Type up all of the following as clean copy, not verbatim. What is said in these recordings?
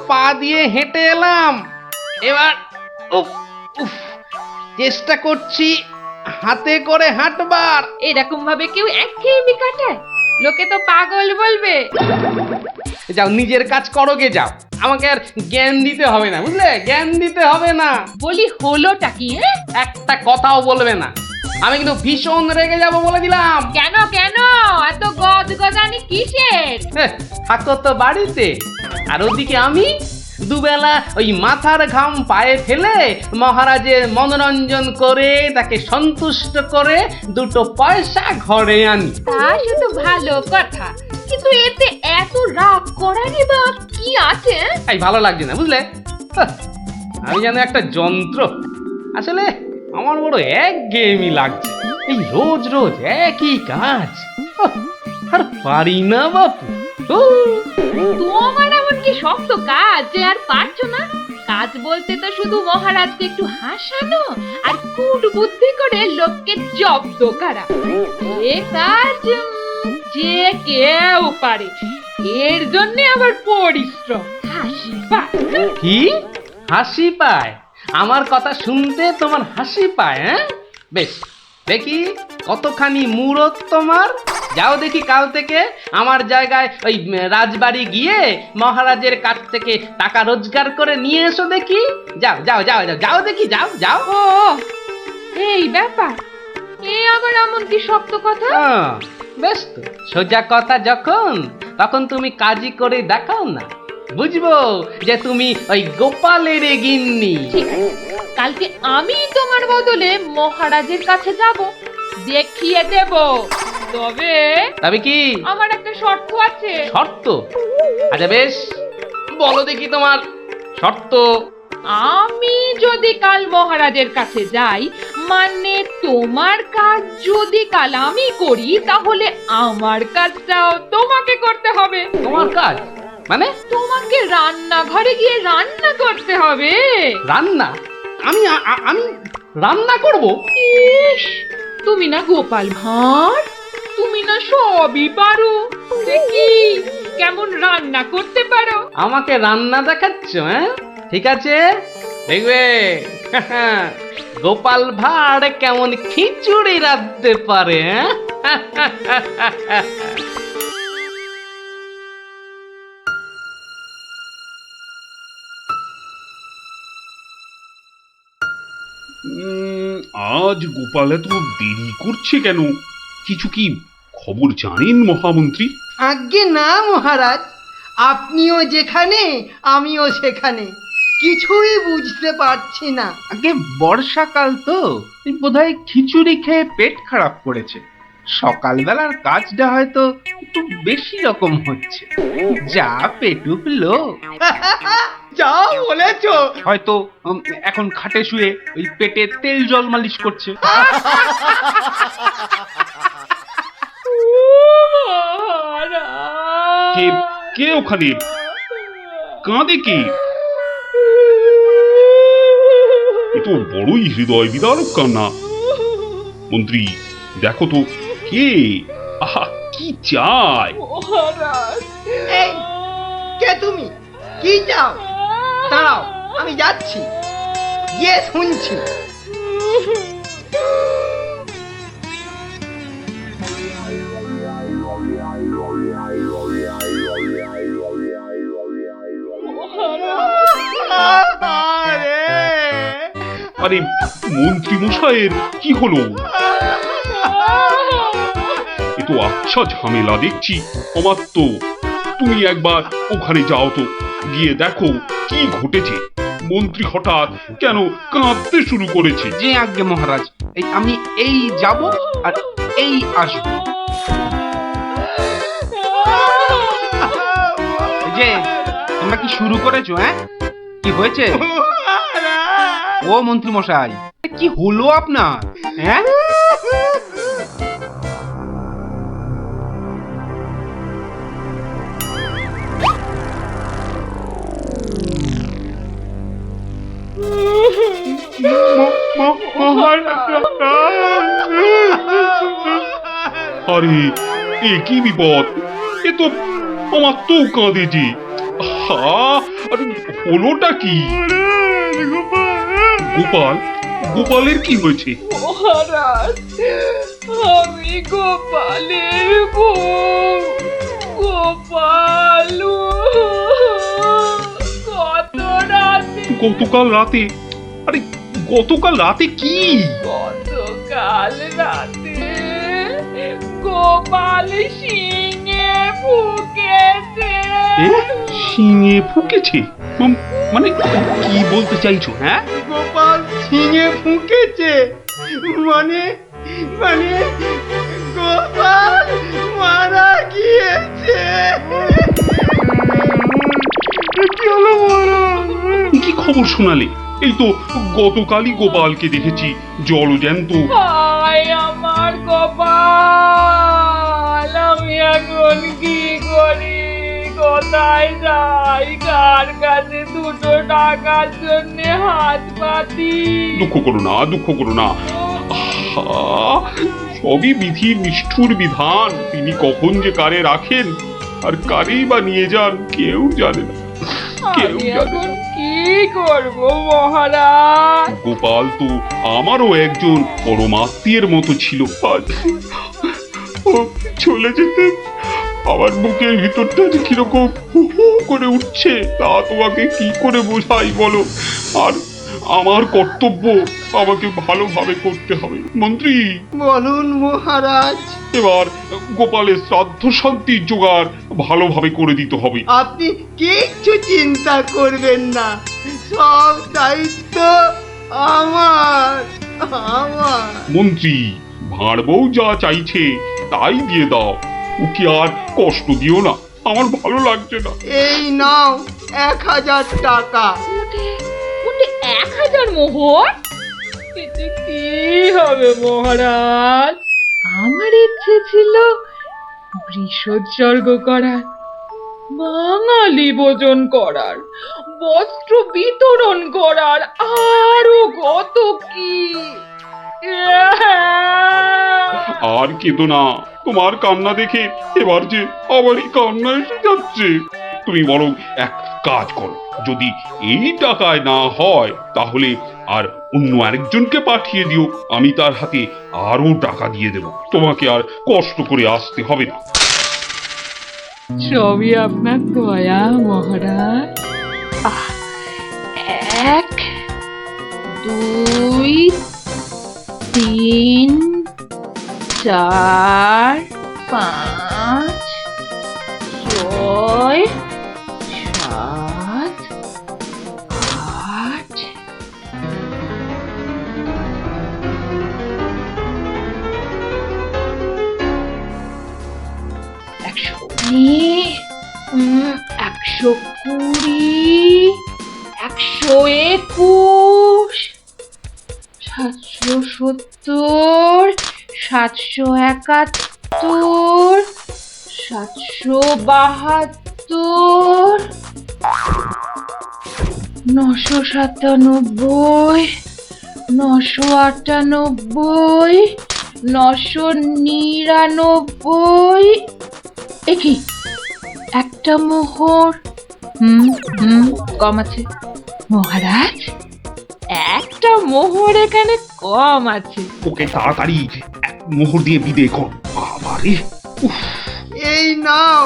পা দিয়ে হেঁটে এলাম। এবার উফ উফ চেষ্টা করছি হাতে করে হাঁটবার। এরকম ভাবে কেউ একঘেয়েমি কাটায়? লোকে তো পাগল বলবে। যাও নিজের কাজ করো গে, যাও। আমাকে আর জ্ঞান দিতে হবে না, বুঝলে? জ্ঞান দিতে হবে না। বলি হলোটা কি? একটা কথাও বলবে না, আমি কিন্তু ভীষণ রেগে যাব বলে দিলাম। কেন কেন এত গদগদানি কিসের? থাকো তো বাড়িতে, আর ওদিকে আমি দুবেলা ওই মাথার ঘাম পায়ে ফেলে মহারাজের মনোরঞ্জন করে তাকে সন্তুষ্ট করে দুটো পয়সা ঘরে আনি। তা সে তো ভালো কথা, কিন্তু এতে এত রাগ করারই বা কি আছে? এই ভালো লাগছে না, বুঝলে? আমি যেন একটা যন্ত্র। আসলে আমার বড় একঘেয়েমি লাগছে, এই রোজ রোজ একই কাজ। আর পারি না বাপু। তোমার এমন কি শক্ত কাজ যে আর পারছো না? কাজ বলতে তো শুধু মহারাজকে একটু হাসানো আর কুট বুদ্ধি করে লোককে জব্দ করা। এ কাজ যে কেউ পারে, এর জন্য আবার পরিশ্রম, হাসি পায়। কি হাসি পায়? আমার কথা শুনতে তোমার হাসি পায়? হ্যাঁ, বেশ দেখি কতখানি মূরত তোমার। যাও দেখি কাল থেকে আমার জায়গায় ওই রাজবাড়ি গিয়ে মহারাজের কাছ থেকে টাকা রোজগার করে নিয়ে এসো দেখি। যাও যাও যাও যাও যাও দেখি, যাও যাও। ও এই ব্যাপার, এ আবার এমন কি শক্ত কথা? বেশ তো, সোজা কথা যখন তখন তুমি কাজই করে দেখাও না, বুঝবো যে তুমি ওই গোপালের গিন্নি। ঠিক আছে, কালকে আমি তোমার বদলে মহারাজের কাছে যাব, দেখিয়ে দেব। তবে কি আমার একটা শর্ত আছে। শর্ত? আচ্ছা বেশ, বলো দেখি তোমার শর্ত। আমি যদি কাল মহারাজের কাছে যাই, মানে তোমার কাজ যদি কাল আমি করি, তাহলে আমার কাজটাও তোমাকে করতে হবে। তোমার কাজ মানে? তোমাকে রান্নাঘরে গিয়ে রান্না করতে হবে। রান্না? আমি আমি রান্না করব? ইস, তুমি না গোপাল ভাঁড়, তুমি না সবই পারো। দেখি কেমন রান্না করতে পারো। আমাকে রান্না দেখাচ্ছ? হ্যাঁ, ঠিক আছে, দেখবে গোপাল ভাঁড় কেমন খিচুড়ি রাঁধতে পারে। আজ গোপাল এত দেরি করছে কেন? কিছু কি খবর জানেন মহামন্ত্রী? আজ্ঞে না মহারাজ, আপনিও যেখানে আমিও সেখানে, কিছুই বুঝতে পারছি না। আগে বর্ষাকাল তো, বোধহয় খিচুড়ি খেয়ে পেট খারাপ করেছে। সকালবেলার কাজটা হয়তো একটু বেশি রকম হচ্ছে, যা পেটুক লোক। যা বলেছো। হয়তো এখন খাটে শুয়ে ওই পেটে তেল জল মালিশ করছে। কে কে ওখানে কাঁদে? কে? এ তো বড়ই হৃদয় বিদারক কান্না। মন্ত্রী দেখো তো কে? আহা, কি চায়? এই কে তুমি? কি চাও? দাঁড়াও, আমি যাচ্ছি, গিয়ে শুনছি। আরে মন্ত্রী মশাইয়ের কি হলো? এ তো আচ্ছা ঝামেলা দেখছি। অমাত্য, তুমি একবার ওখানে যাও তো, গিয়ে দেখো কি ঘটেছে। মন্ত্রী হঠাৎ কেন কাঁদতে শুরু করেছে? যে আজ্ঞে মহারাজ, আমি এই যাব আর এই আসবো। যে তোমরা কি শুরু করেছো? হ্যাঁ, কি হয়েছে? ও মন্ত্রী মশাই, কি হলো আপনার? হ্যাঁ, আরে এ কি বিপদ! এ তো আমার তো কাঁদে যে। হা, আরে হলোটা কি? গোপাল, গোপালের কি হয়েছে? মহারাজ, আমি গোপালের বউ। গোপাল কত রাতে, গতকাল রাতে? আরে গতকাল রাতে কি? গতকাল রাতে গোপাল সিংহে ফুকেছে। শিঙে ফুকেছে? মানে কি বলতে চাইছো? হ্যাঁ, গোপাল ছিঙে ফুঁকেছে মানে মানে গোপাল মারা গিয়েছে। কি হলো মহারাজ? কি খবর শোনালে? এই তো গতকালই গোপালকে দেখেছি জলজ্যান্ত। হায় আমার গোপাল, আমি এখন কি করি? কোথায় যাই? কার কাছে দুটো টাকার জন্য হাত পাতি? দুঃখ করো না, দুঃখ করো না। আহা, সবই বিধির নিষ্ঠুর বিধান। তিনি কখন যে কারে রাখেন আর কারেই বা নিয়ে যান কেউ জানে না, কেউ আমি জানে এখন না। কি করব মহারাজ? গোপাল তো আমারও একজন পরমাত্মীয়ের মতো ছিল। আজ ও চলে যেতে আমার বুকের ভিতরটা যে কিরকম হু হু করে উঠছে তা তোমাকে কি করে বোঝাই বলো। আর আমার কর্তব্য আমাকে ভালোভাবে করতে হবে। মন্ত্রী, বলুন মহারাজ। এবার গোপালের শ্রাদ্ধ শান্তির জোগাড় ভালোভাবে করে দিতে হবে। আপনি কিচ্ছু চিন্তা করবেন না, সব দায়িত্ব আমার আমার। মন্ত্রী, ভাঁড় বউ যা চাইছে তাই দিয়ে দাও, ওকে আর কষ্ট দিও না, আমার ভালো লাগছে না। এই নাও 1000 টাকা। ওটে 1000 মোহর? এতে কি হবে মহারাজ? আমার ইচ্ছে ছিল বৃষোৎসর্গ করার, বাঙালি ভোজন করার, বস্ত্র বিতরণ করার, আরো কত কি। আর কেঁদো না, তোমার কান্না দেখে এবার যে আমারই কান্না এসে যাচ্ছে। তুমি বরং এক কাজ করো, যদি এই টাকায় না হয় তাহলে আর অন্য আরেকজনকে পাঠিয়ে দিও, আমি তার হাতে আরো টাকা দিয়ে দেব, তোমাকে আর কষ্ট করে আসতে হবে না। সবই আপনার দয়া মহারাজ। 1 2 3 4 5 6 7 8 120 121 770 771 772 997 998 999। একি একটা মোহর? কম আছে মহারাজ, একটা মোহর এখানে কম আছে। ওকে তাড়াতাড়ি এক মোহর দিয়ে বিদে কর। বাবারে, এই নাও।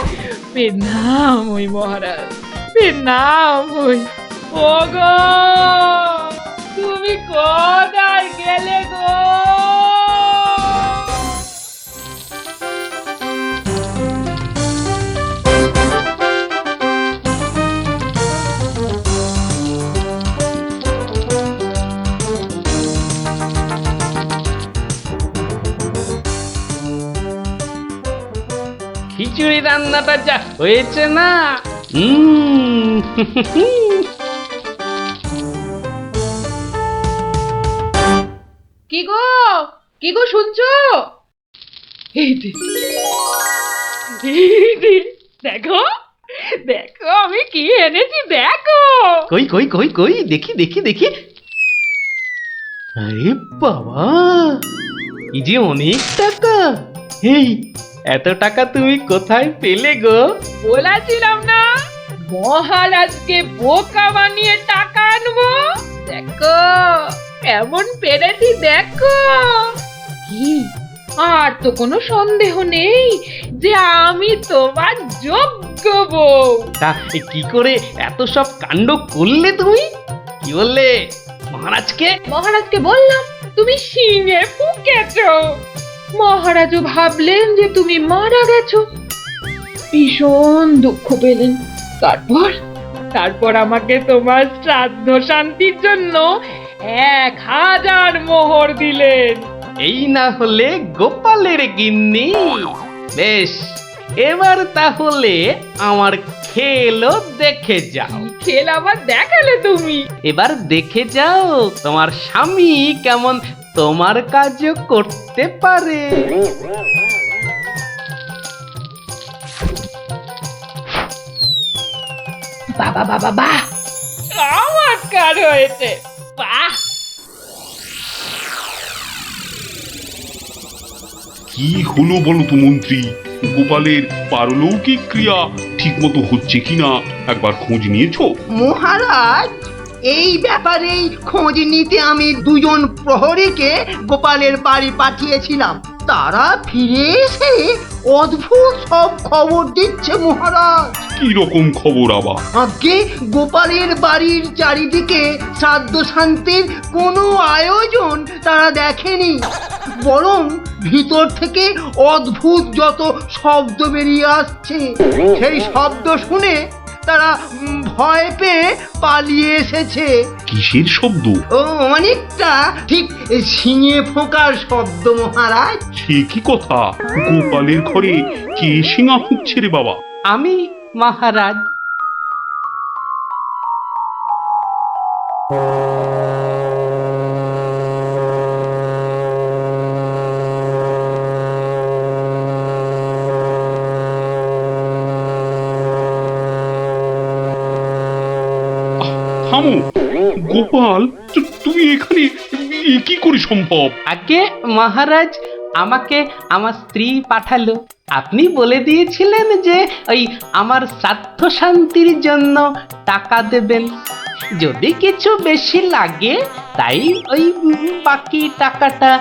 প্রণাম ওই মহারাজ, প্রণাম ওই। ওগো, তুমি কোথায় গেলে গো? খিচুড়ি রান্নাটা যা হয়েছে না, কি গো, কি গো শুনছো? এই যে, দেখো দেখো আমি কি এনেছি, দেখো। কই কই কই কই দেখি দেখি দেখি। আরে বাবা, এই যে অনেক টাকা। এই এত টাকা তুমি কোথায় পেলে গো? বলেছিলাম না মহারাজকে বোকা বানিয়ে টাকা আনবো। দেখো কেমন পেরেছি দেখো। কি আর তো কোনো সন্দেহ নেই যে আমি তোমার যোগ্য বউ। তা কি করে এত সব কাণ্ড করলে তুমি? কি বললে মহারাজকে? মহারাজকে বললাম তুমি শিঙে ফুকেছো। মহারাজও ভাবলেন যে তুমি মারা গেছো, ভীষণ দুঃখ পেলেন। তারপর আমাকে তোমার শ্রাদ্ধ শান্তির জন্য 1000 মোহর দিলেন। এই না হলে গোপালের গিন্নি? বেশ, এবার তাহলে আমার খেলও দেখে যাও। খেল আবার দেখালে তুমি? এবার দেখে যাও তোমার স্বামী কেমন তোমার কাজও করতে পারে। বাবা বাবা বাহ, চমৎকার হয়েছে। বাহ, কি হলো বলো তো মন্ত্রী? গোপালের পারলৌকিক ক্রিয়া ঠিক মতো হচ্ছে কিনা একবার খোঁজ নিয়েছো? মহারাজ, এই ব্যাপারেই খোঁজ নিতে আমি 2জন প্রহরীকে গোপালের বাড়ি পাঠিয়েছিলাম। তারা ফিরে এসে অদ্ভুত সব খবর দিচ্ছে মহারাজ। কি রকম খবর আবার? আগে গোপালের বাড়ির চারিদিকে শ্রাদ্ধ শান্তির কোনো আয়োজন তারা দেখেনি, বরং ভিতর থেকে অদ্ভুত যত শব্দ বেরিয়ে আসছে, সেই শব্দ শুনে তারা ভয় পেয়ে পালিয়ে এসেছে। কিসের শব্দ? ও অনেকটা ঠিক শিঙে ফোঁকার শব্দ মহারাজ। সে কি কথা? গোপালের ঘরে কে শিঙা ফুঁকছে রে বাবা? আমি মহারাজ। থামো গোপাল, তুমি এখানে এ কি করে সম্ভব? আগে মহারাজ আমাকে আমার স্ত্রী পাঠালো। আপনি বলে দিয়েছিলেন যে ওই আমার শ্রাদ্ধ শান্তির জন্য টাকা দেবেন, যদি কিছু বেশি লাগে তাই ওই বাকি টাকাটা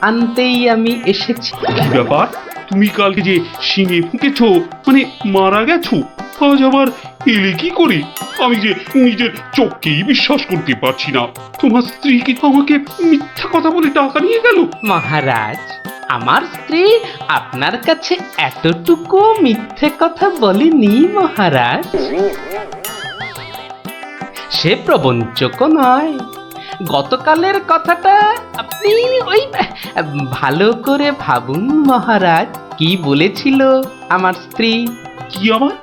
আনতেই আমি এসেছি। কি ব্যাপার? তুমি কালকে যে শিঙে ফুঁকেছো, মানে মারা গেছো, আজ আবার এলে কি করে? আমি যে নিজের চোখকেই বিশ্বাস করতে পারছি না। তোমার স্ত্রীকে আমাকে মিথ্যা কথা বলে টাকা নিয়ে গেল? মহারাজ, আমার স্ত্রী আপনার কাছে এতটুকু মিথ্যে কথা বলেনি মহারাজ। সে প্রবঞ্চক নয়। গতকালের কথাটা আপনি ওই ভালো করে ভাবুন মহারাজ। কি বলেছিল আমার স্ত্রী? কি আবার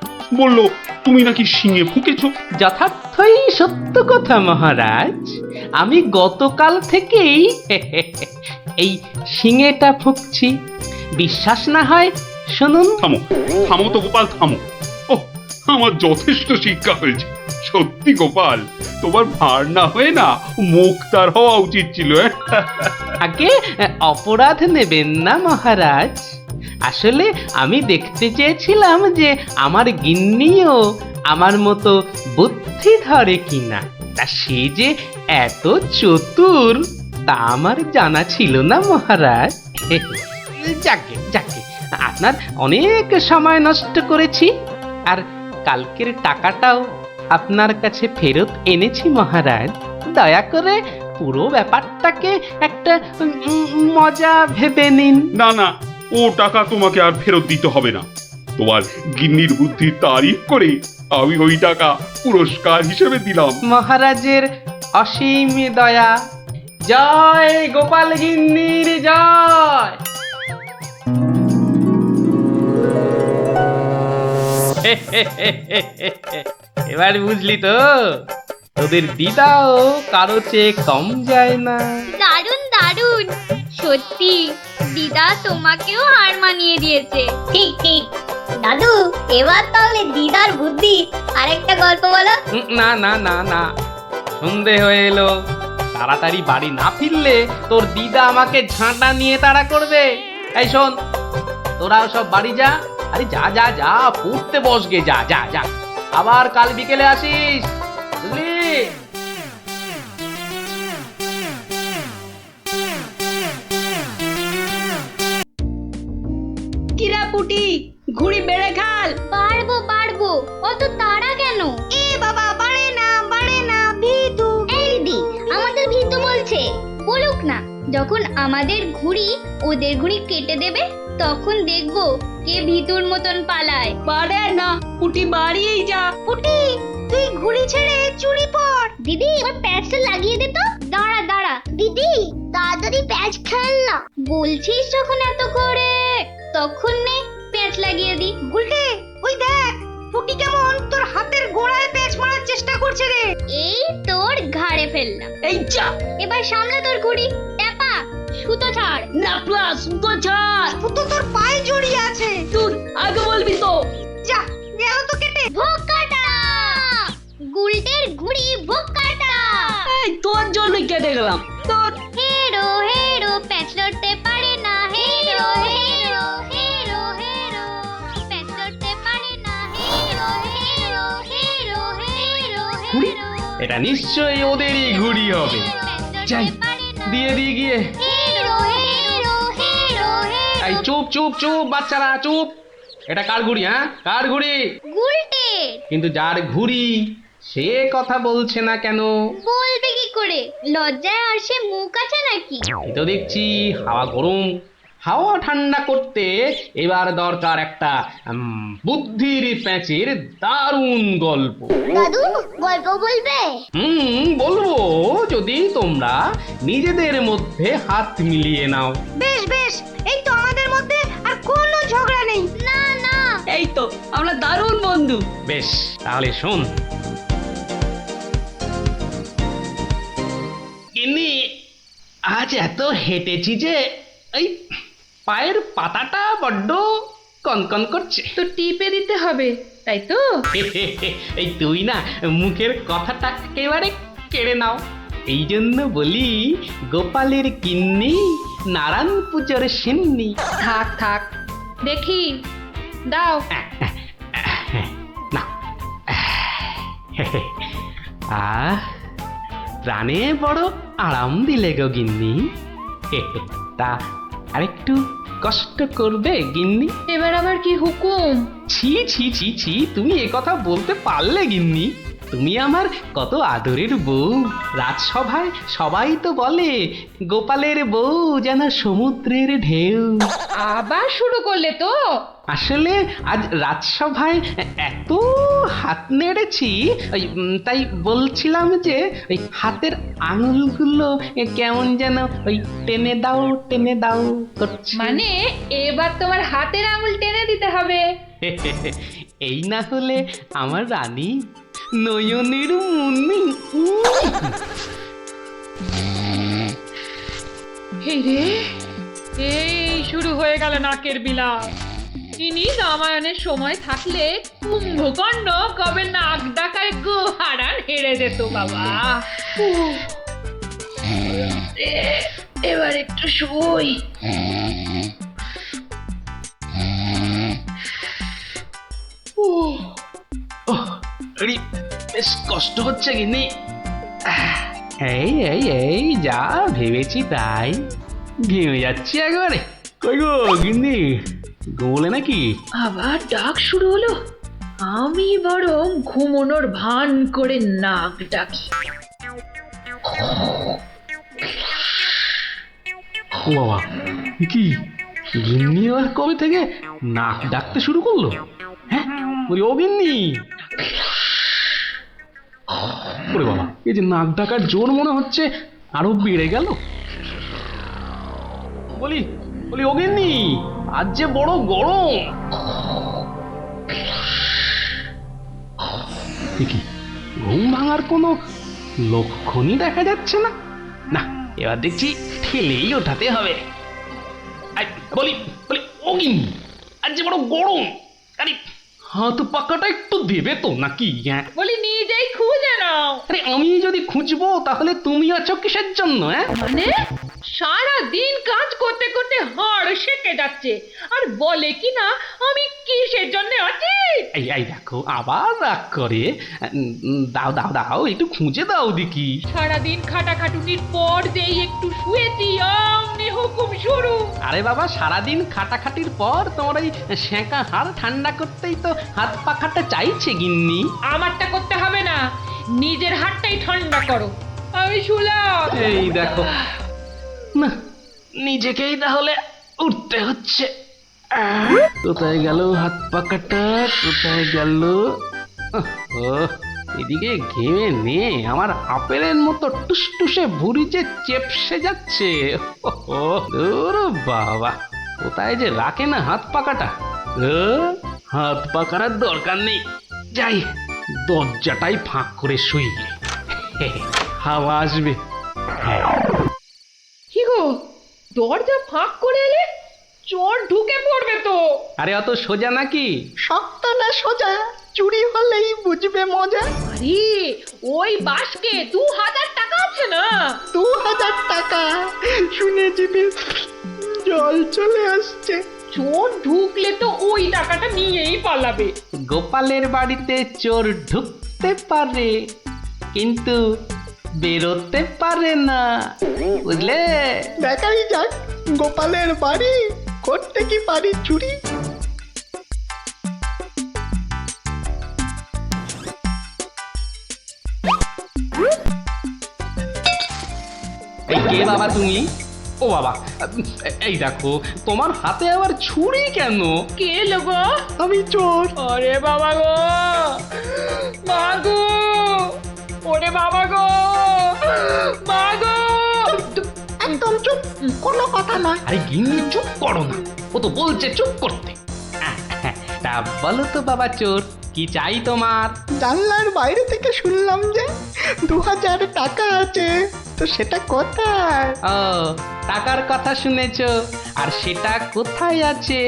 বললো? তুমি নাকি শিঙে ফুঁকেছো? যথার্থই সত্য কথা মহারাজ। আমি গতকাল থেকেই এই শিঙেটা ফুঁকছি। বিশ্বাস না হয় শুনুন। থামো থামো তো গোপাল, থামো। ও, আমার যথেষ্ট শিক্ষা হয়েছে। সত্যি গোপাল, তোমার ভার না হয়ে না মুখ তার হওয়া উচিত ছিল। আগে অপরাধ নেবেন না মহারাজ। আসলে আমি দেখতে চেয়েছিলাম যে আমার গিন্নিও আমার মতো বুদ্ধি ধরে কিনা। তা সে যে এত চতুর তা আমার জানা ছিল না মহারাজ। যাকে যাকে, আপনার অনেক সময় নষ্ট করেছি, আর কালকের টাকাটাও আপনার কাছে ফেরত এনেছি মহারাজ। দয়া করে পুরো ব্যাপারটাকে একটা মজা ভেবে নিন। না না, ও টাকা তোমাকে আর ফেরত দিতে হবে না। তোমার গিন্নির বুদ্ধির তারিফ করে আমি ওই টাকা পুরস্কার হিসেবে দিলাম। মহারাজের অসীম দয়া। জয় গোপাল গিন্নির জয়। এবার বুঝলি তো, তোদের দিদাও কারো চেয়ে কম যায় না। দারুণ দারুণ, সত্যি দিদা তোমাকেও হার মানিয়ে দিয়েছে। ঠিক ঠিক দাদু, এবার তাহলে দিদার বুদ্ধি আরেকটা গল্প বলো। না না না না, সন্ধে হয়ে এলো। তাড়াতাড়ি বাড়ি না ফিরলে তোর দিদা আমাকে ঝাঁটা নিয়ে তাড়া করবে। এই শোন, তোরাও সব বাড়ি যা। আরে যা যা যা, পড়তে বসগে, যা যা যা। আবার কাল বিকেলে আসিস, বুঝলি? কিরা পুটি, ঘুড়ি বেড়ে খাল। পারবো পারবো, অত তাড়া কেন? এ বাবা, বাড়ে না ভিতু। এই দিদি, আমাদের ভীতু বলছে। বলুক না, যখন আমাদের ঘুড়ি ওদের ঘুড়ি কেটে দেবে তখন দেখবো কে ভীতুর মতন পালায়। বাড়ে না, পুটি বাড়িয়েই যা। পুটি, তুই ঘুড়ি ছেড়ে চুরি পর। দিদি, এবার প্যাচটা লাগিয়ে দে তো। দাঁড়া দাঁড়া দিদি, তাড়াতাড়ি প্যাচ খেল না। বলছিস যখন এত করে, তখন নে প্যাচ লাগিয়ে দি। গুলটে, ওই দেখ পুটি কেমন তোর হাতের গোড়ায় প্যাচ মারার চেষ্টা করছে রে। এই তোর ঘাড়ে ফেললাম। এই যা। এবার সামলা তোর ঘুড়ি। ট্যাপা, সুতো ছাড়। না প্লাস তো ছাড়। পুতো তোর পায়ে জড়িয়ে আছে। তুই আগে বলবি তো। যা, গেল তো কেটে। ভোকাটা, গুলটের ঘুড়ি ভোকাটা। এই তোর জন্যই কেটে গেলাম। তোর হেরো হেরো, প্যাচ লড়তে পারে না। হেরো হেরো হেরো হেরো, প্যাচ লড়তে পারে না। হেরো হেরো হেরো হেরো ঘুড়ি? হেরো, এটা নিশ্চয়ই ওদেরই ঘুড়ি হবে। যাই, দিয়ে দিয়ে গিয়ে। হেরো হেরো হেরো হেরো। এই চুপ চুপ চুপ বাচ্চারা, চুপ। এটা কার ঘুড়ি? হ্যাঁ, কার ঘুড়ি? গুলটে। কিন্তু যার ঘুড়ি সে কথা বলছে না কেন? বলবে কি করে? লজ্জায় আর সে মুখ আছে নাকি? এই তো দেখছি হাওয়া গরম, হাওয়া ঠান্ডা করতে এবার দরকার একটা বুদ্ধির প্যাঁচের দারুণ গল্প। দাদু, গল্প বলবে? বলবো, যদি তোমরা নিজেদের মধ্যে হাত মিলিয়ে নাও। বেশ বেশ, এই তো আমাদের মধ্যে আর কোনো ঝগড়া নেই। না না, এই তো আমরা দারুণ বন্ধু। বেশ, তাহলে শোন। গিন্নি, আজ এত হেঁটেছি যে এই পায়ের পাতাটা বড্ড কনকন করছে। তো টিপে দিতে হবে, তাই তো? এই তুই না মুখের কথাটা একেবারে কেড়ে নাও। এই জন্য বলি, গোপালের কিন্নি, নারায়ণ পুজোর সিন্নি। থাক থাক, দেখি দাও। না, প্রাণে বড় আরাম দিলে গো গিন্নি। তা আরেকটু কষ্ট করবে গিন্নি? এবার আবার কি হুকুম? ছি ছি ছি ছি, তুমি এ কথা বলতে পারলে গিন্নি? তুমি আমার কত আদরের বউ। রাজসভায় সবাই তো বলে গোপালের বউ যেন সমুদ্রের ঢেউ। আবার শুরু করলে তো? আসলে আজ রাজসভায় এত হাত নেড়েছি, তাই বলছিলাম যে ওই হাতের আঙুলগুলো কেমন যেন ওই টেনে দাও করছে। মানে এবার তোমার হাতের আঙুল টেনে দিতে হবে। এই না হলে আমার রানী নয়নের মুন্নি। এই রে, এই শুরু হয়ে গেল নাকের বিলাপ। ইনি রামায়ণের সময় থাকলে কুম্ভকর্ণ কবে নাক ডাকায় গো হারান হেরে যেত বাবা। এবার একটু শুই। বেশ কষ্ট হচ্ছে গিন্নি। এই এই এই যা ভেবেছি তাই, ঘেমে যাচ্ছি একবারে। কই গো গিন্নি, গোলে নাকি? আবার ডাক শুরু হলো। আমি বরং ঘুমোনোর ভান করে নাক ডাকি। ও বাবা, কি গিন্নি আবার কবে থেকে নাক ডাকতে শুরু করলো? হ্যাঁ, বলি ও গিন্নি। ওরে বাবা, এই যে নাক ডাকার জোর মনে হচ্ছে আরো বেড়ে গেল। বলি বলি ও গিন্নি, আজ যে বড় গরম। কি ঘুম ভাঙার কোনো লক্ষণই দেখা যাচ্ছে না। না, এবার দেখছি ঠেলেই ওঠাতে হবে। বলি বলি ও গিন্নি, আজ যে বড় গরম, আরে হাত পাকাটা একটু দেবে তো নাকি? বলি নিজেই খুঁজে নাও। আরে আমি যদি খুঁজবো তাহলে তুমি আছো কিসের জন্য? মানে সারা দিন কাজ করতে করতে হাড় সেকে যাচ্ছে আর বলে কি না আমি কিসের জন্য আছি। এই এই দেখো আবার রাগ করে। দাও দাও দাও একটু খুঁজে দাও দেখি। সারাদিন খাটাখাটুনির পর যেই একটু শুয়েছি অমনি হুকুম শুরু। আরে বাবা সারাদিন খাটাখাটির পর তোমার ওই সেঁকা হাড় ঠান্ডা করতেই তো হাত পাখাটা চাইছে গিন্নি। আমারটা করতে হবে না, নিজের হাতটাই ঠান্ডা করো। আমি শুলাম। এই দেখো না নিজেকেই তাহলে উঠতে হচ্ছে। কোথায় গেল হাত পাখাটা, কোথায় গেল? এদিকে ঘেমে নে আমার আপেলের মতো টুসটুসে ভুঁড়ি যে চেপসে যাচ্ছে। বাবা কোথায় যে রাখে না হাত পাখাটা। হাত পাখার দরকার নেই, যাই দরজাটাই ফাঁক করে শুই, হাওয়া আসবে। কি গো, দরজা ফাঁক করে এলে চোর ঢুকে পড়বে তো। আরে অত সোজা নাকি? শক্ত না সোজা, চুরি হলেই বুঝবে মজা। আরে ওই বাসকে 2000 টাকা আছে না। 2000 টাকা শুনে জিভে জল চলে আসছে। চোর ঢুকলে তো ওই টাকাটা নিয়েই পালাবে। গোপালের বাড়িতে চোর ঢুকতে পারে কিন্তু বেরোতে পারে না, বুঝলে? দেখাই যাক গোপালের বাড়ি করতে কি পারি চুরি। এই কে বাবা তুমি? ও বাবা এই দেখো তোমার হাতে আবার ছুরি কেন? কে লোগো? আমি চোর। আরে বাবা গো, মা গো, ওরে বাবা গো, মা গো। একদম চুপ, কোনো কথা নয়। আরে গিন্নি চুপ করো না, ও তো বলছে চুপ করতে। তা বলো তো বাবা চোর, কি চাই তোমার? জানলার বাইরে থেকে শুনলাম যে 2000 টাকা আছে, তো সেটা কোথায়? ও টাকার কথা শুনেছো, আর সেটা কোথায় আছে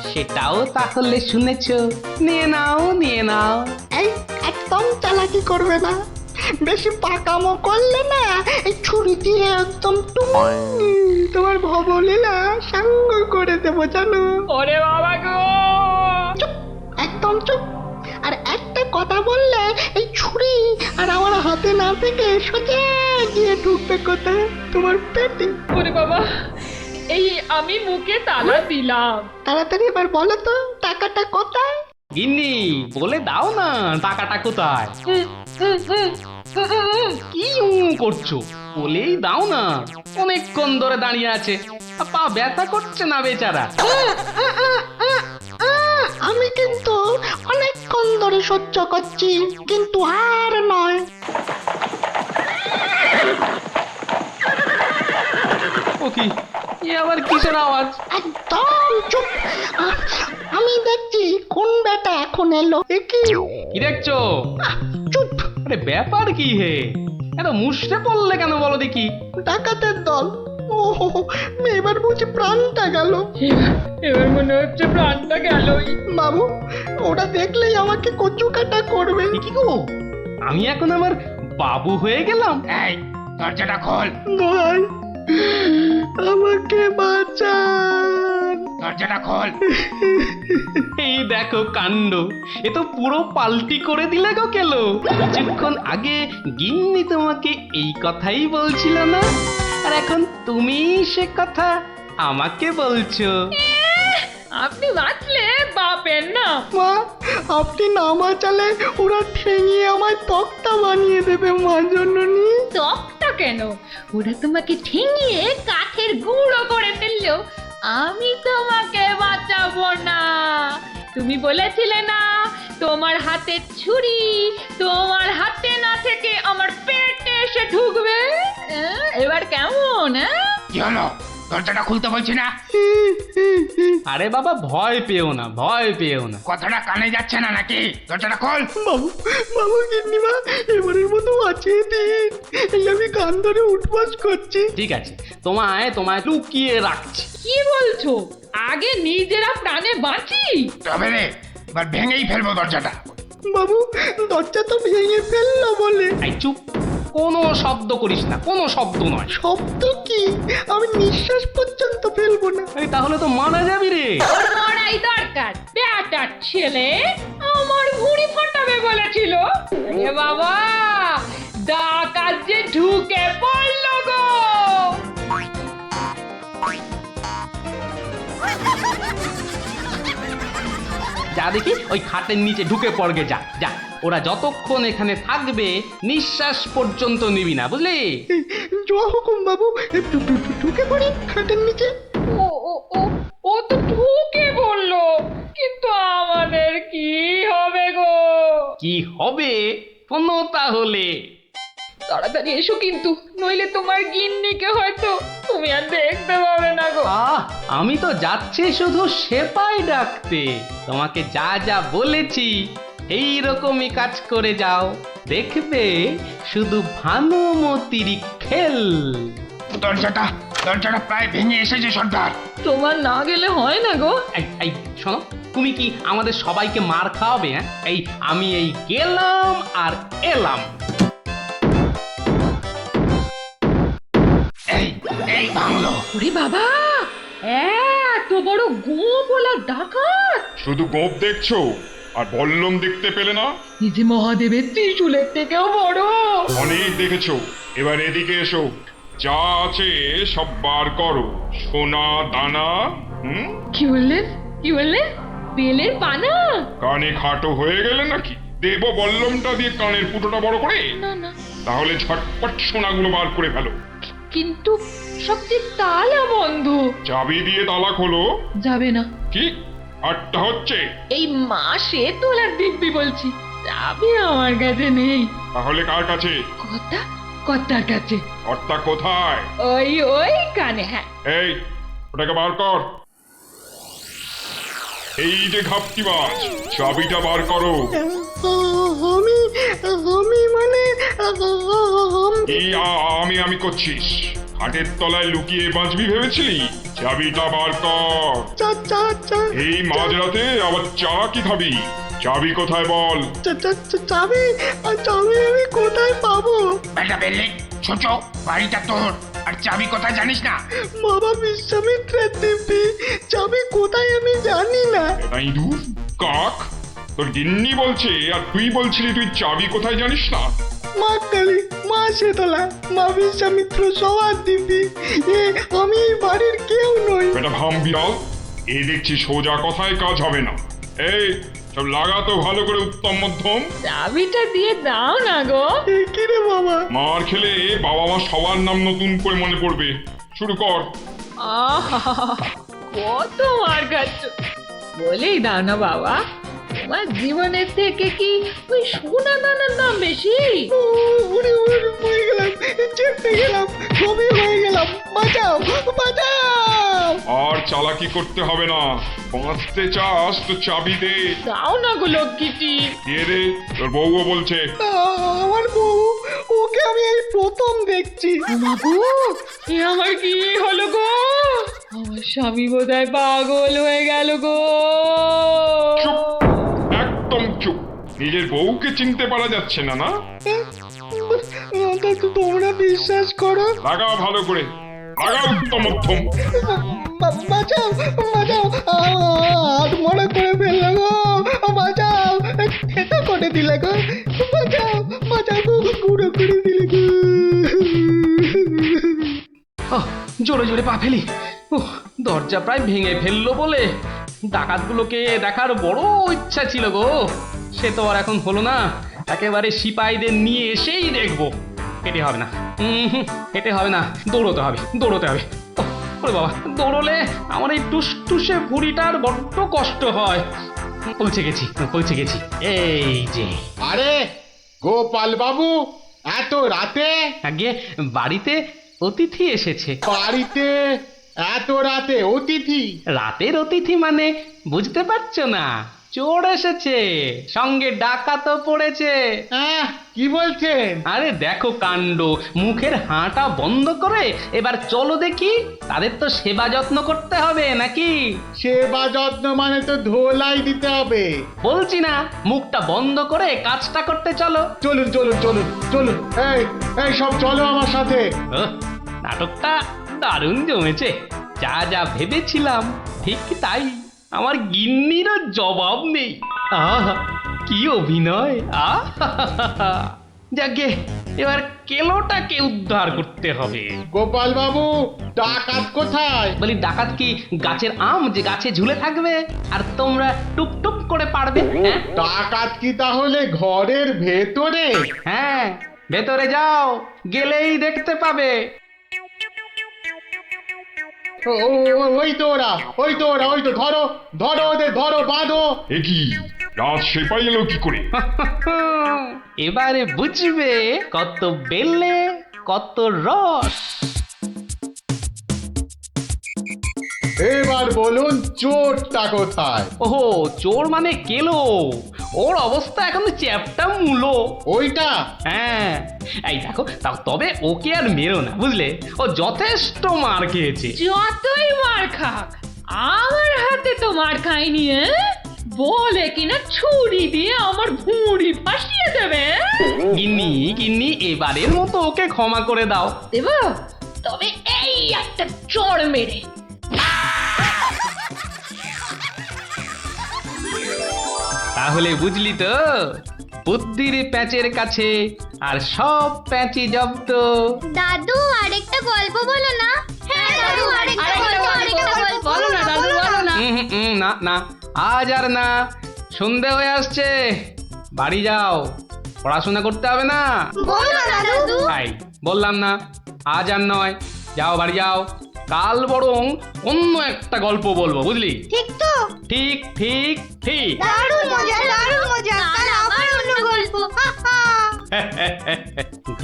সেটাও তাহলে শুনেছো। নিয়ে নাও নিয়ে নাও। এই একদম চালাকি করবে না, বেশি পাকামো করলে না এই ছুরি দিয়ে একদম তোমার ভবলীলা সাঙ্গ করে দেবো জানো। ওরে বাবা গো। চুপ, একদম চুপ। আর একটা কথা বললে এই ছুরি আর আমার হাতে না থেকে সোজা গিয়ে ঢুকবে কোথায়? তোমার পেটে। ওরে বাবা, এই আমি মুখে তালা দিলাম। তাড়াতাড়ি এবার বলো তো টাকাটা কোথায়? গিন্নি বলে দাও না টাকাটা কোথায়। কি করছো, বলেই দাও না। অনেকক্ষণ ধরে দাঁড়িয়ে আছে, পা ব্যথা করছে না বেচারা। আমি কিন্তু অনেকক্ষণ ধরে সহ্য করছি, কিন্তু আর নয়। ও কি, এ আবার কিসের আওয়াজ? একদম চুপ। আমি দেখছি কোন বেটা এখন এলো। এ কি? কি দেখছো? চুপ। আরে ব্যাপার কি হে, এত মুষড়ে পড়লে কেন বলো দেখি? ডাকাতের দল। ও এবার বুঝি প্রাণটা গেল। এবার মনে হচ্ছে প্রাণটা গেলই। বাবু ওরা দেখলেই আমাকে কচু কাটা করবে। এ কি গো, আমি এখন আমার বাবু হয়ে গেলাম? এই দরজাটা খোল, ভাই আমাকে বাঁচান। দরজাটা খোল। এই দেখো কাণ্ড, এ তো পুরো পাল্টি করে দিলে গো কেলো। কিছুক্ষণ আগে গিন্নি তোমাকে এই কথাই বলছিল না, আর এখন তুমি সে কথা আমাকে বলছো। আপনি বাঁচলে বাপের না। মা আপনি না বাঁচালে ওরা ঠেঙিয়ে আমায় তক্তা বানিয়ে দেবে মা জননী। তকটা কেন, ওরা তোমাকে ঠেঙিয়ে কাঠের গুঁড়ো করে ফেললো, আমি তোমাকে বাঁচাবো না। তুমি বলেছিলে না তোমার হাতে ছুরি তোমার হাতে না থেকে আমার পেটে এসে ঢুকবে। এবার কেমন? কি হলো, দরজাটা খুলতে বলছি না? আরে বাবা ভয় পেও না, ভয় পেও না। কথাটা কানে যাচ্ছে না নাকি? দরজাটা খোল। বাবু বাবু গিন্নিমা এবারের মতো বাঁচিয়ে দিন, এই আমি কান ধরে উঠবাস করছি। ঠিক আছে, তোমায় লুকিয়ে রাখছি। কি বলছো? আগে নিজেরা প্রাণে বাঁচি। তবে রে, এবার ভেঙেই ফেলবো দরজাটা। বাবু দরজা তো ভেঙে ফেললো বলে। এই চুপ, কোনো শব্দ করিস না, কোনো শব্দ নয়। শব্দ কি? আমি নিঃশ্বাস পর্যন্ত ফেলবো না। এই তাহলে তো মারা যাবি রে। ওর মরাই দরকার। বেটার ছেলে আমার ভুঁড়ি ফাটাবে বলেছিল। এ বাবা, ডাকাত যে ঢুকে পড়লো গো। যা দেখি ওই খাটের নিচে ঢুকে পড়গে, যা যা। ওরা যতক্ষণ এখানে থাকবে নিঃশ্বাস পর্যন্ত নিবি না, বুঝলি? জয় হুকুম বাবু, ঢুকে পড়ি খাটের নিচে। ও ও ও ও তো ঢুকে বললো, কিন্তু আমাদের কি হবে গো? কি হবে শোনো তাহলে। তাড়াতাড়ি এসো কিন্তু, নইলে তোমার গিন্নিকে হয়তো তুমি আর দেখতে পাবে না গো। আমি তো যাচ্ছি শুধু সেপাই ডাকতে। তোমাকে যা যা বলেছি এই রকমই কাজ করে যাও, দেখবে শুধু ভানুমতির খেল। দরজাটা প্রায় ভেঙে এসেছে সর্দার। তোমার না গেলে হয় না গো। এই শোনো, তুমি কি আমাদের সবাইকে মার খাওয়াবে? হ্যাঁ, আমি গেলাম আর এলাম। এই বাংলো। ওরে বাবা, এত বড় গোপলা ডাকাত! শুধু গোপ দেখছো আর বল্লম দেখতে পেলে না? এই যে মহাদেবের ত্রিশূলের থেকেও বড়। অনেক দেখেছো, এবার এদিকে এসো। যা আছে সব বার করো, সোনা দানা। কি বললেন? কি বললেন? বেলের পানা? কানে খাটো হয়ে গেলে নাকি? দেব বল্লমটা দিয়ে কানের ফুটোটা বড় করে? না না, তাহলে ঝটপট সোনাগুলো বার করে ফেলো। কিন্তু সব যে তালা বন্ধ। চাবি দিয়ে তালা খোলো। যাবে না। কি আটটা হচ্ছে? এই মাসে তোলার দিব্যি বলছি, চাবি আমার কাছে নেই। তাহলে কার কাছে? কর্তার কাছে। কর্তা কোথায়? ওই কানে। হ্যাঁ, এই ওটাকে বার কর। এই যে ঘাপটিবাজ, চাবিটা বার করো। আমি মানে এই আমি করছিস? হাটের তলায় লুকিয়ে বাঁচবি ভেবেছিলি? চাবিটা বার কর। এই মাঝরাতে আবার চা কি খাবি? চাবি কোথায় বল? চাবি আমি কোথায় পাবো? বেটা বেলে ছোট, বাড়িটা তোর, আর চাবি কোথায় জানিস না? বাবা বিশ্বামিত্রের দিব্যি, চাবি কোথায় আমি জানি না। এটা ইঁদুর কাক, তোর গিন্নি বলছে আর তুই বলছিলি তুই চাবি কোথায় জানিস না? মা কালী, মা শীতলা, মা বিশ্বামিত্র সবার দিব্যি, আমি এই বাড়ির কেউ নই। এটা ভাম বিড়াল, এ দেখছি সোজা কথায় কাজ হবে না। এই সব লাগাতো ভালো করে উত্তম মধ্যম। চাবিটা দিয়ে দাও না গো। কি রে বাবা? মার খেলে বাবা মা সবার নাম নতুন করে মনে পড়বে। শুরু কর। আহা, কত মার খাচ্ছ, বলেই দাও না বাবা। তোমার জীবনের থেকে কি ওই সোনা দানার দাম বেশি? উড়ে হয়ে গেলাম, চেপে গেলাম, ছবি হয়ে গেলাম, বাঁচাও বাঁচাও। আর চালাকি করতে হবে না, বাঁচতে চাস তো চাবি দে। দাও না গো লক্ষ্মীটি। দিয়ে দে, তোর বউও বলছে। আমার বউ, ওকে আমি এই প্রথম দেখছি। বাবু, এ আমার কি হলো গো? আমার স্বামী বোধহয় পাগল হয়ে গেল গো। চুপ, একদম চুপ। নিজের বউকে চিনতে পারা যাচ্ছে না? না তোমরা বিশ্বাস করো? লাগা ভালো করে, লাগা উত্তম মধ্যম। বাঁচাও বাঁচাও, হাত মনে করে ফেললো গো, বাঁচাও, খেতে করে দিলে গো, বাঁচাও বাঁচাও গো, পুরো করে দিলে গো। জোরে জোরে পা ফেলি। দরজা প্রায় ভেঙে ফেললো বলে ডাকাতগুলোকে দেখার বড় ইচ্ছা ছিল গো। সে তো আর এখন হলো না। একেবারে সিপাহীদের নিয়ে এসেই দেখবো। হেঁটে হবে না, হেঁটে হবে না, দৌড়তে হবে। ওরে বাবা, দৌড়লে আমার এই টুসটুসে ভুঁড়িটার বড্ড কষ্ট হয়। পৌঁছে গেছি। এই যে। আরে গোপাল বাবু, এত রাতে? আগে বাড়িতে অতিথি এসেছে। বাড়িতে এত রাতে অতিথি? রাতের অতিথি মানে বুঝতে পারছো না? চোর এসেছে, সঙ্গে ডাকাতও পড়েছে। হ্যাঁ, কি বলছেন? আরে দেখো কাণ্ড, মুখের হাঁটা বন্ধ করে এবার চলো দেখি, তাদের তো সেবা যত্ন করতে হবে নাকি? সেবা যত্ন মানে তো ধোলাই দিতে হবে। বলছি না, মুখটা বন্ধ করে কাজটা করতে চলো। চলুন চলুন চলুন চলুন, এই এই সব চলো আমার সাথে। ওহ, নাটকটা দারুণ জমেছে। যা যা ভেবেছিলাম ঠিক তাই। আমার গিন্নিরও জবাব নেই। আহা, কি অভিনয়! আহা, যাকে এবার কেলোটাকে উদ্ধার করতে হবে। গোপাল বাবু, ডাকাত কোথায়? বলি, ডাকাত কি গাছের আম যে গাছে ঝুলে থাকবে আর তোমরা টুপ টুপ করে পারবে? হ্যাঁ ডাকাত কি তাহলে ঘরের ভেতরে? হ্যাঁ, ভেতরে যাও, গেলেই দেখতে পাবে। ওই তো ওরা, ওই তো ওরা, ওই তো, ধরো ধরো ওদের, ধরো, বাঁধো। এ কি, রাত সেপাই এলো কি করে? এবারে বুঝবে কত বেলে কত রস। এবার বলুন চোরটা কোথায়? ওহো, চোর মানে কেলো। ওর অবস্থা এখন চ্যাপটা মূলো। ওইটা? হ্যাঁ, এই দেখো, তবে ওকে আর মেরো না, বুঝলে? ও যথেষ্ট মার খেয়েছে। যতই মার খাক, আমার হাতে তো মার খায়নি। বলে কিনা ছুরি দিয়ে আমার ভুঁড়ি ফাঁসিয়ে দেবে। গিন্নি গিন্নি, এবারের মতো ওকে ক্ষমা করে দাও। দেব, তবে এই একটা চড় মেরে। তাহলে বুঝলি তো, বুদ্ধির প্যাঁচের কাছে আর সব প্যাঁচি জব্দ। দাদু আরেকটা গল্প বলো না। হ্যাঁ দাদু, আরেকটা গল্প। বলো না দাদু, বলো না। না না, আজ আর না, সন্ধে হয়ে আসছে, বাড়ি যাও, পড়াশোনা করতে হবে না। বলো না দাদু। তাই বললাম না, আজ আর নয়, যাও বাড়ি যাও। কাল বরং অন্য একটা গল্প বলবো, বুঝলি? ঠিক তো? ঠিক ঠিক ঠিক। দারুণ মজা, দারুণ মজা। কাল আবার অন্য গল্প।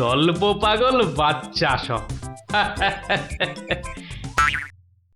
গল্প পাগল বাচ্চা সব।